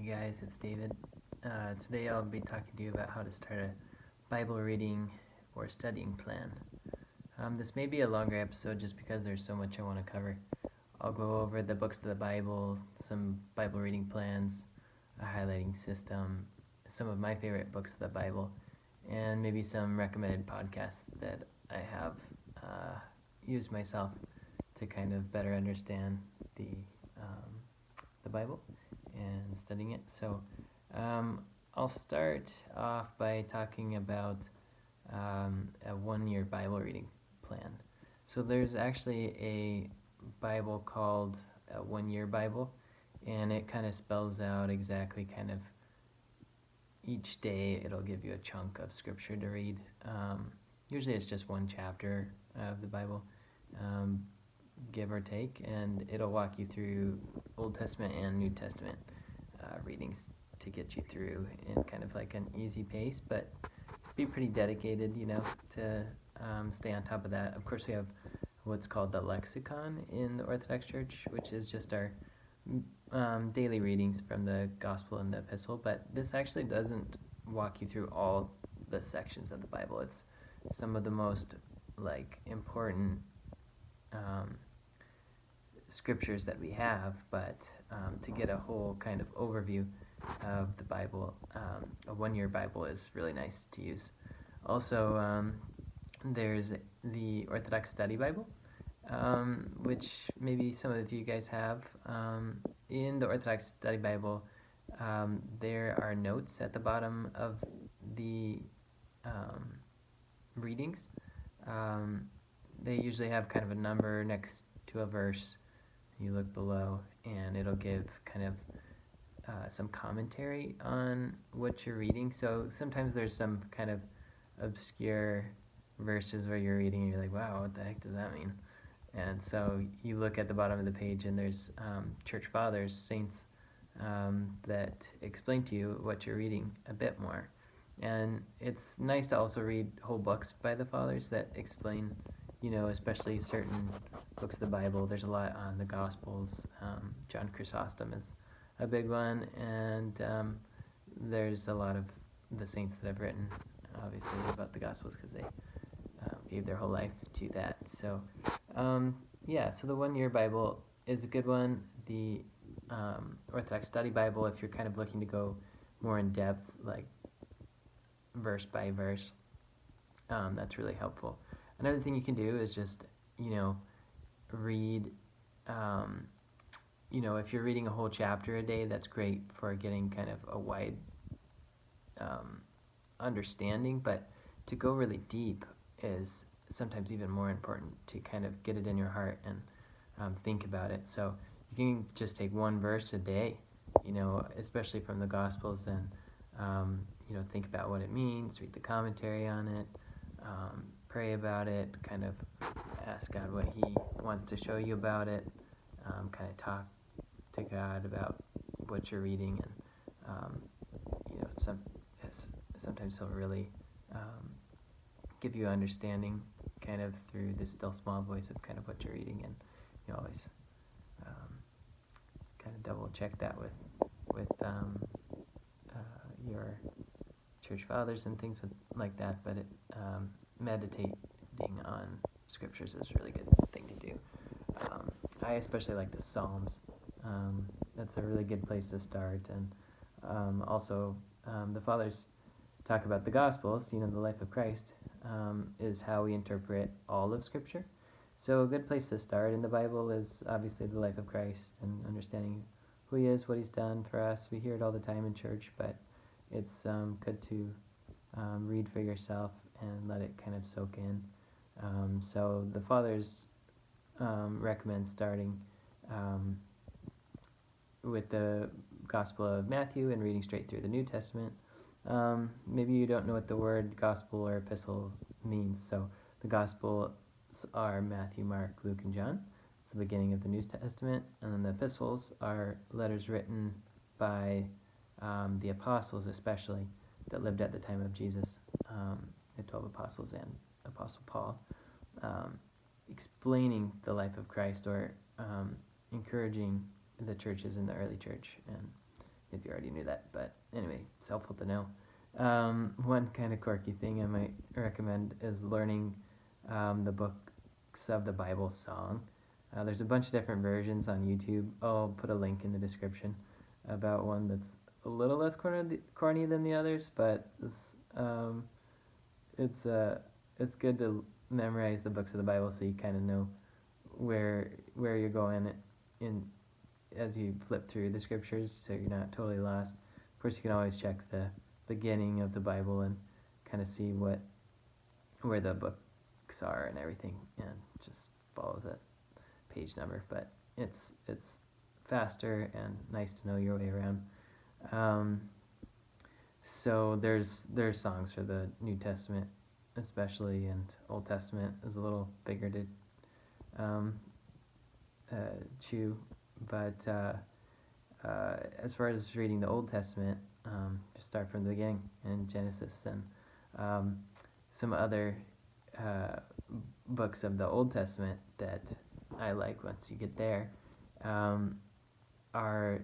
Hey guys, it's David. Today I'll be talking to you about how to start a Bible reading or studying plan. This may be a longer episode just because there's so much I want to cover. I'll go over the books of the Bible, some Bible reading plans, a highlighting system, some of my favorite books of the Bible, and maybe some recommended podcasts that I have used myself to kind of better understand the Bible and studying it. So I'll start off by talking about a one-year Bible reading plan. So there's actually a Bible called a one-year Bible, and it kind of spells out exactly kind of each day it'll give you a chunk of scripture to read. Usually it's just one chapter of the Bible, give or take, and it'll walk you through Old Testament and New Testament readings to get you through in kind of like an easy pace, but be pretty dedicated, to stay on top of that. Of course, we have what's called the lexicon in the Orthodox Church, which is just our daily readings from the Gospel and the Epistle, but this actually doesn't walk you through all the sections of the Bible. It's some of the most important scriptures that we have, but to get a whole kind of overview of the Bible, a one-year Bible is really nice to use. Also, there's the Orthodox Study Bible, which maybe some of you guys have. In the Orthodox Study Bible, there are notes at the bottom of the readings. They usually have kind of a number next to a verse. You look below, and it'll give kind of some commentary on what you're reading. So sometimes there's some kind of obscure verses where you're reading and you're like, wow, what the heck does that mean? And so you look at the bottom of the page, and there's church fathers, saints, that explain to you what you're reading a bit more. And it's nice to also read whole books by the fathers that explain, especially certain books of the Bible. There's a lot on the Gospels. John Chrysostom is a big one, and there's a lot of the saints that have written, obviously, about the Gospels because they gave their whole life to that. So, so the one-year Bible is a good one. The Orthodox Study Bible, if you're kind of looking to go more in depth, like verse by verse, that's really helpful. Another thing you can do is just, read, if you're reading a whole chapter a day, that's great for getting kind of a wide understanding, but to go really deep is sometimes even more important, to kind of get it in your heart and think about it. So you can just take one verse a day, especially from the Gospels, and think about what it means, read the commentary on it, pray about it, kind of ask God what He wants to show you about it, kind of talk to God about what you're reading, and sometimes He'll really give you understanding kind of through the still small voice of kind of what you're reading, and you always kind of double check that with your church fathers and things like that, but meditating on scriptures is a really good thing to do. I especially like the Psalms. That's a really good place to start, and also the fathers talk about the Gospels, the life of Christ, is how we interpret all of Scripture. So a good place to start in the Bible is obviously the life of Christ and understanding who He is, what He's done for us. We hear it all the time in church, but it's good to read for yourself and let it kind of soak in. So the fathers recommend starting with the Gospel of Matthew and reading straight through the New Testament. Maybe you don't know what the word gospel or epistle means, so the Gospels are Matthew, Mark, Luke, and John. It's the beginning of the New Testament, and then the epistles are letters written by the apostles, especially, that lived at the time of Jesus, the 12 apostles and Apostle Paul, explaining the life of Christ, or encouraging the churches in the early church, and if you already knew that. But anyway, it's helpful to know. One kind of quirky thing I might recommend is learning the books of the Bible song. There's a bunch of different versions on YouTube. I'll put a link in the description about one that's a little less corny than the others, but it's good to memorize the books of the Bible so you kind of know where you're going in as you flip through the scriptures, so you're not totally lost. Of course, you can always check the beginning of the Bible and kind of see where the books are and everything, and just follow the page number. But it's faster and nice to know your way around. So there's songs for the New Testament especially, and Old Testament is a little bigger to chew. But as far as reading the Old Testament, just start from the beginning in Genesis, and some other books of the Old Testament that I like once you get there are,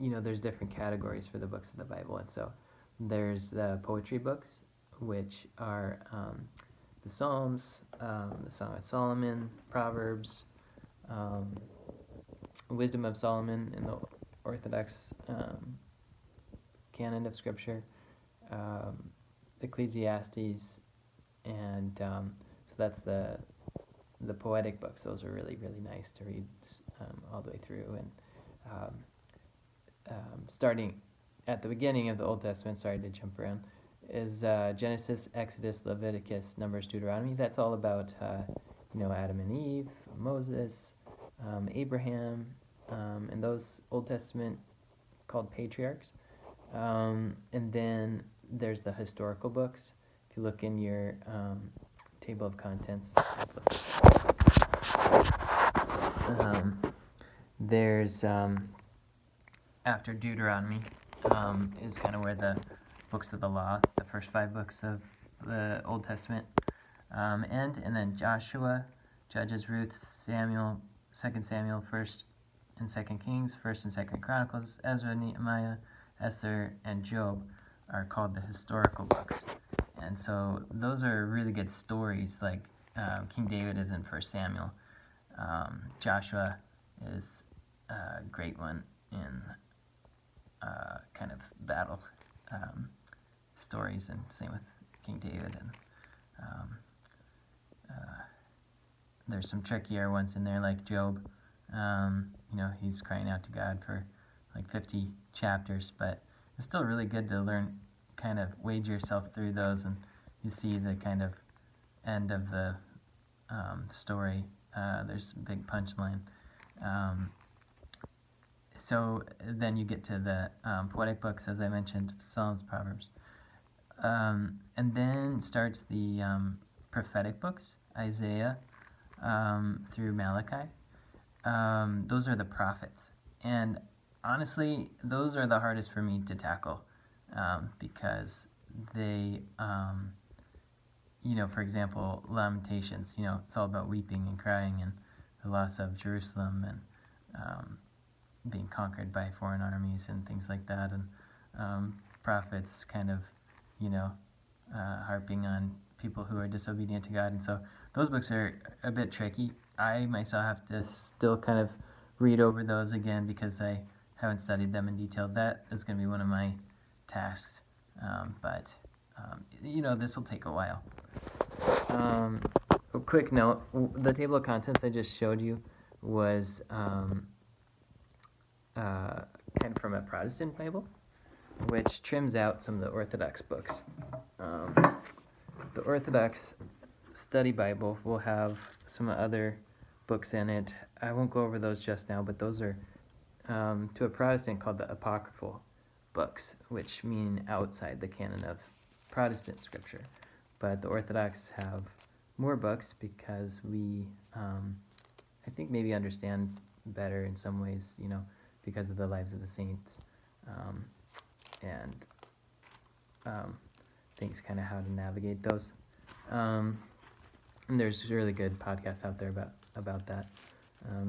there's different categories for the books of the Bible. And so there's the poetry books, which are the Psalms, the Song of Solomon, Proverbs, Wisdom of Solomon in the Orthodox canon of Scripture, Ecclesiastes, and so that's the poetic books. Those are really, really nice to read all the way through. And starting at the beginning of the Old Testament, sorry to jump around, is Genesis, Exodus, Leviticus, Numbers, Deuteronomy. That's all about Adam and Eve, Moses, Abraham, and those Old Testament called patriarchs. And then there's the historical books. If you look in your table of contents, there's after Deuteronomy is kind of where the books of the law, the first 5 books of the Old Testament, end, and then Joshua, Judges, Ruth, Samuel, 2 Samuel, 1st and 2nd Kings, 1st and 2nd Chronicles, Ezra, Nehemiah, Esther, and Job are called the historical books. And so those are really good stories, like King David is in 1 Samuel. Joshua is a great one in kind of battle stories, and same with King David. And there's some trickier ones in there, like Job. He's crying out to God for like 50 chapters, but it's still really good to learn, kind of wade yourself through those, and you see the kind of end of the story. There's a big punchline. So then you get to the poetic books, as I mentioned, Psalms, Proverbs. And then starts the prophetic books, Isaiah through Malachi. Those are the prophets. And honestly, those are the hardest for me to tackle because they, for example, Lamentations, it's all about weeping and crying and the loss of Jerusalem and being conquered by foreign armies and things like that. And prophets kind of, harping on people who are disobedient to God. And so those books are a bit tricky. I myself have to still kind of read over those again because I haven't studied them in detail. That is going to be one of my tasks. But this will take a while. A quick note, the table of contents I just showed you was kind of from a Protestant Bible, which trims out some of the Orthodox books. The Orthodox Study Bible will have some other books in it. I won't go over those just now, but those are, to a Protestant, called the apocryphal books, which mean outside the canon of Protestant scripture. But the Orthodox have more books because we, I think, maybe understand better in some ways, because of the lives of the saints, and things kind of how to navigate those. And there's really good podcasts out there about that.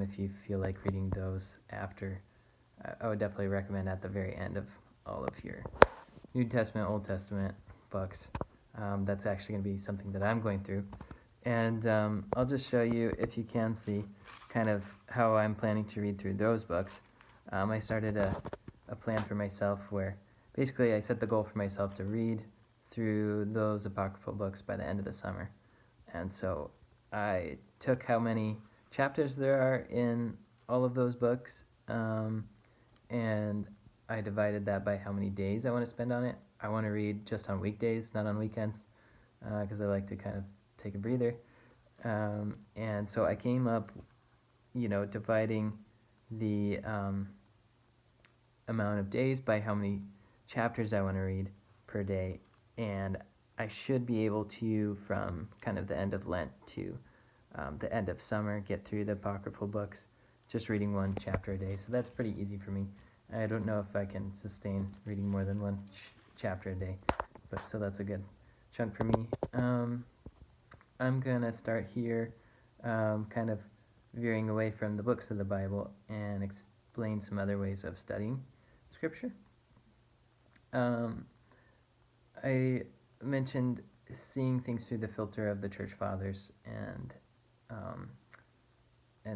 If you feel like reading those after I would definitely recommend at the very end of all of your New Testament, Old Testament books. That's actually going to be something that I'm going through. And I'll just show you, if you can see, kind of how I'm planning to read through those books. I started a plan for myself where basically I set the goal for myself to read through those apocryphal books by the end of the summer. And so I took how many chapters there are in all of those books, and I divided that by how many days I want to spend on it. I want to read just on weekdays, not on weekends, because I like to kind of take a breather. And so I came up, dividing the amount of days by how many chapters I want to read per day. And I should be able to, from kind of the end of Lent to the end of summer, get through the apocryphal books, just reading one chapter a day. So that's pretty easy for me. I don't know if I can sustain reading more than one chapter a day, but so that's a good chunk for me. I'm gonna start here, kind of veering away from the books of the Bible and explain some other ways of studying Scripture. I mentioned seeing things through the filter of the Church Fathers and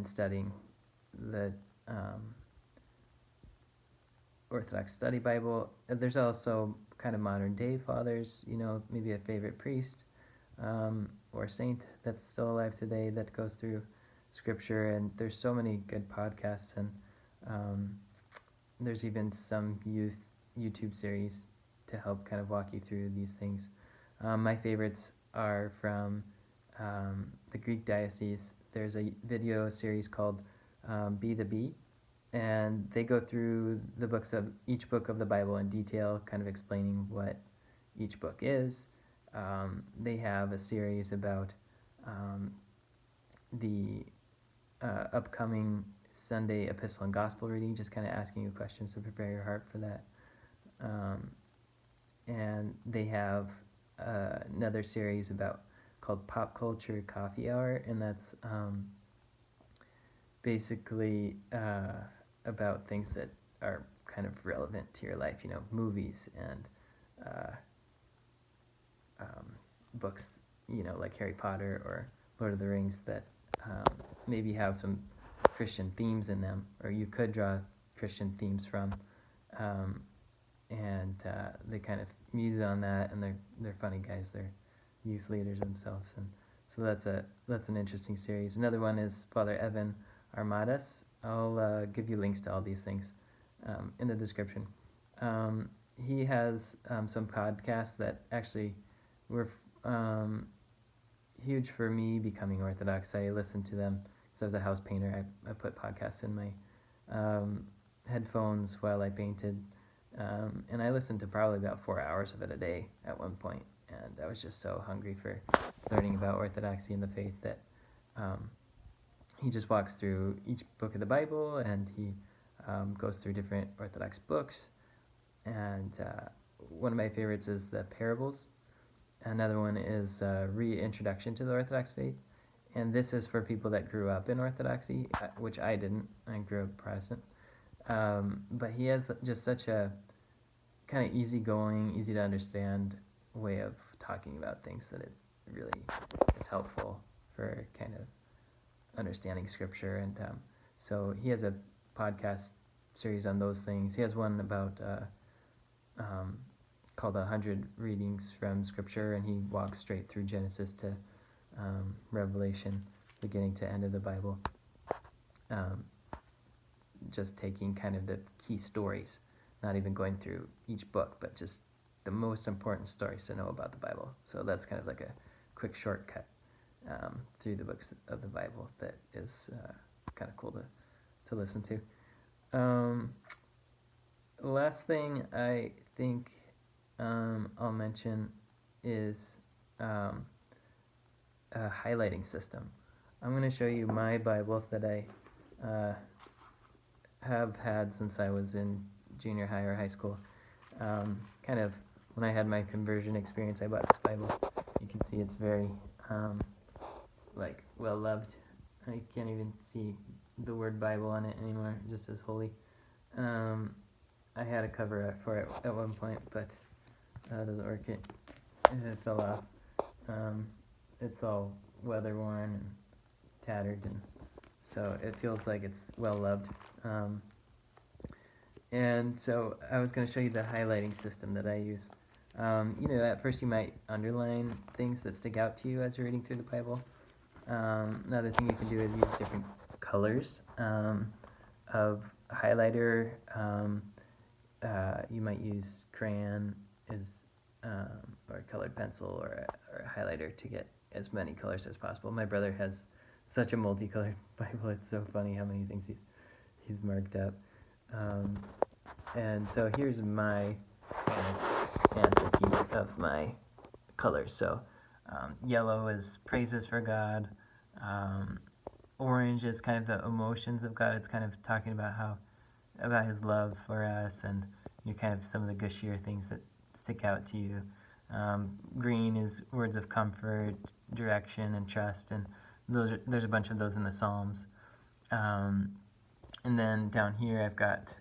studying the Orthodox Study Bible. There's also kind of modern day fathers, maybe a favorite priest or saint that's still alive today that goes through Scripture. And there's so many good podcasts, and there's even some YouTube series to help kind of walk you through these things. My favorites are from the Greek diocese. There's a video series called Be the Bee, and they go through the books of each book of the Bible in detail, kind of explaining what each book is. They have a series about the upcoming Sunday epistle and gospel reading, just kind of asking you questions to prepare your heart for that. And they have another series called Pop Culture Coffee Hour, and that's basically about things that are kind of relevant to your life, movies and books, like Harry Potter or Lord of the Rings that maybe have some Christian themes in them, or you could draw Christian themes from. And they kind of muse on that, and they're funny guys. They're youth leaders themselves, and so that's an interesting series. Another one is Father Evan Armadas. I'll give you links to all these things in the description. He has some podcasts that actually were huge for me becoming Orthodox. I listened to them because I was a house painter. I put podcasts in my headphones while I painted. And I listened to probably about 4 hours of it a day at one point, and I was just so hungry for learning about Orthodoxy and the faith that he just walks through each book of the Bible, and he goes through different Orthodox books. And one of my favorites is the Parables. Another one is Reintroduction to the Orthodox Faith, and this is for people that grew up in Orthodoxy, which I didn't. I grew up Protestant. But he has just such a kind of easygoing, easy to understand way of talking about things that it really is helpful for kind of understanding Scripture. And so he has a podcast series on those things. He has one about called 100 Readings from Scripture, and he walks straight through Genesis to Revelation, beginning to end of the Bible. Just taking kind of the key stories, not even going through each book, but just the most important stories to know about the Bible. So that's kind of like a quick shortcut through the books of the Bible that is kind of cool to listen to. Last thing I think I'll mention is a highlighting system. I'm going to show you my Bible that I have had since I was in junior high or high school. Kind of when I had my conversion experience, I bought this Bible. You can see it's very well loved. I can't even see the word Bible on it anymore. It just says holy. I had a cover art for it at one point, but it doesn't work. It fell off. It's all weather worn and tattered, and so it feels like it's well loved. And so I was going to show you the highlighting system that I use. At first you might underline things that stick out to you as you're reading through the Bible. Another thing you can do is use different colors of highlighter. You might use crayon or a colored pencil or a highlighter to get as many colors as possible. My brother has such a multicolored Bible. It's so funny how many things he's marked up. And so here's my kind of answer key of my colors. So yellow is praises for God. Orange is kind of the emotions of God. It's kind of talking about about His love for us, and kind of some of the gushier things that stick out to you. Green is words of comfort, direction, and trust, and there's a bunch of those in the Psalms. And then down here I've got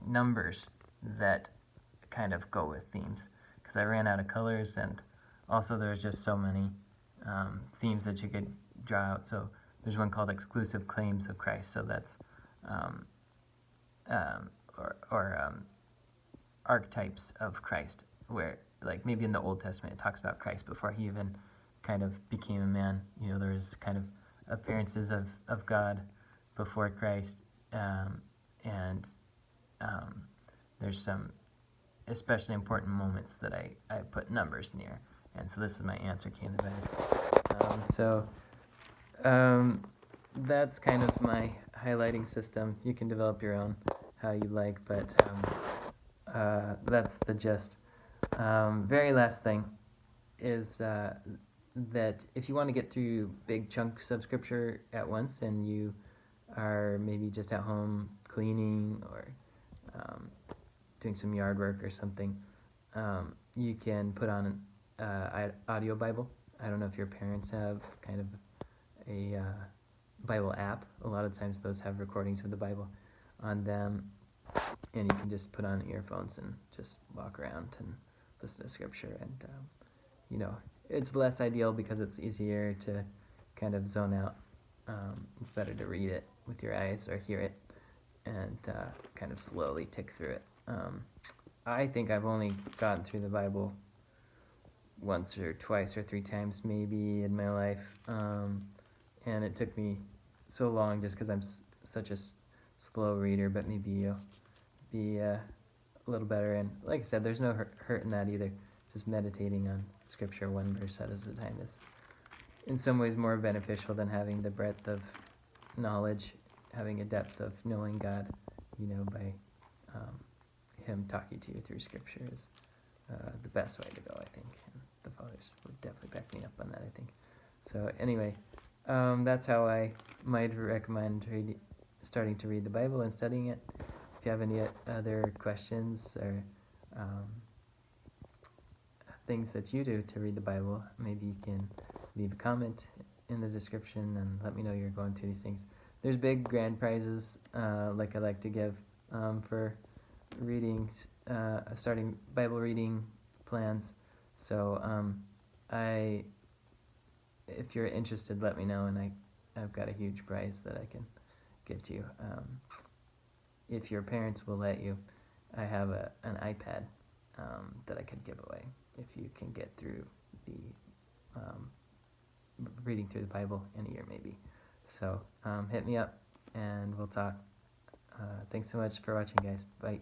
numbers that kind of go with themes, because I ran out of colors, and also there's just so many themes that you could draw out. So there's one called Exclusive Claims of Christ, so that's archetypes of Christ, where like maybe in the Old Testament it talks about Christ before He even kind of became a man. There's kind of appearances of God before Christ, and there's some especially important moments that I put numbers near, and so this is my answer key in the back. That's kind of my highlighting system. You can develop your own how you like, but that's the gist. Very last thing is that if you want to get through big chunks of scripture at once, and you are maybe just at home cleaning or doing some yard work or something, you can put on an audio Bible. I don't know if your parents have kind of a Bible app. A lot of times those have recordings of the Bible on them, and you can just put on earphones and just walk around and listen to scripture. And it's less ideal because it's easier to kind of zone out. It's better to read it with your eyes or hear it and kind of slowly tick through it. I think I've only gotten through the Bible once or twice or three times maybe in my life, and it took me so long just because I'm such a slow reader, but maybe you'll be a little better. And like I said, there's no hurt in that either. Just meditating on scripture one verse at a time is in some ways more beneficial than having the breadth of knowledge, having a depth of knowing God, by Him talking to you through scripture is the best way to go, I think. And the fathers would definitely back me up on that, I think. So anyway, that's how I might recommend starting to read the Bible and studying it. If you have any other questions or things that you do to read the Bible, maybe you can leave a comment in the description and let me know you're going through these things. There's big grand prizes like I like to give for readings, starting Bible reading plans. So if you're interested, let me know, and I've got a huge prize that I can give to you. If your parents will let you, I have an iPad that I could give away if you can get through the reading through the Bible in a year maybe. So hit me up and we'll talk. Thanks so much for watching, guys. Bye.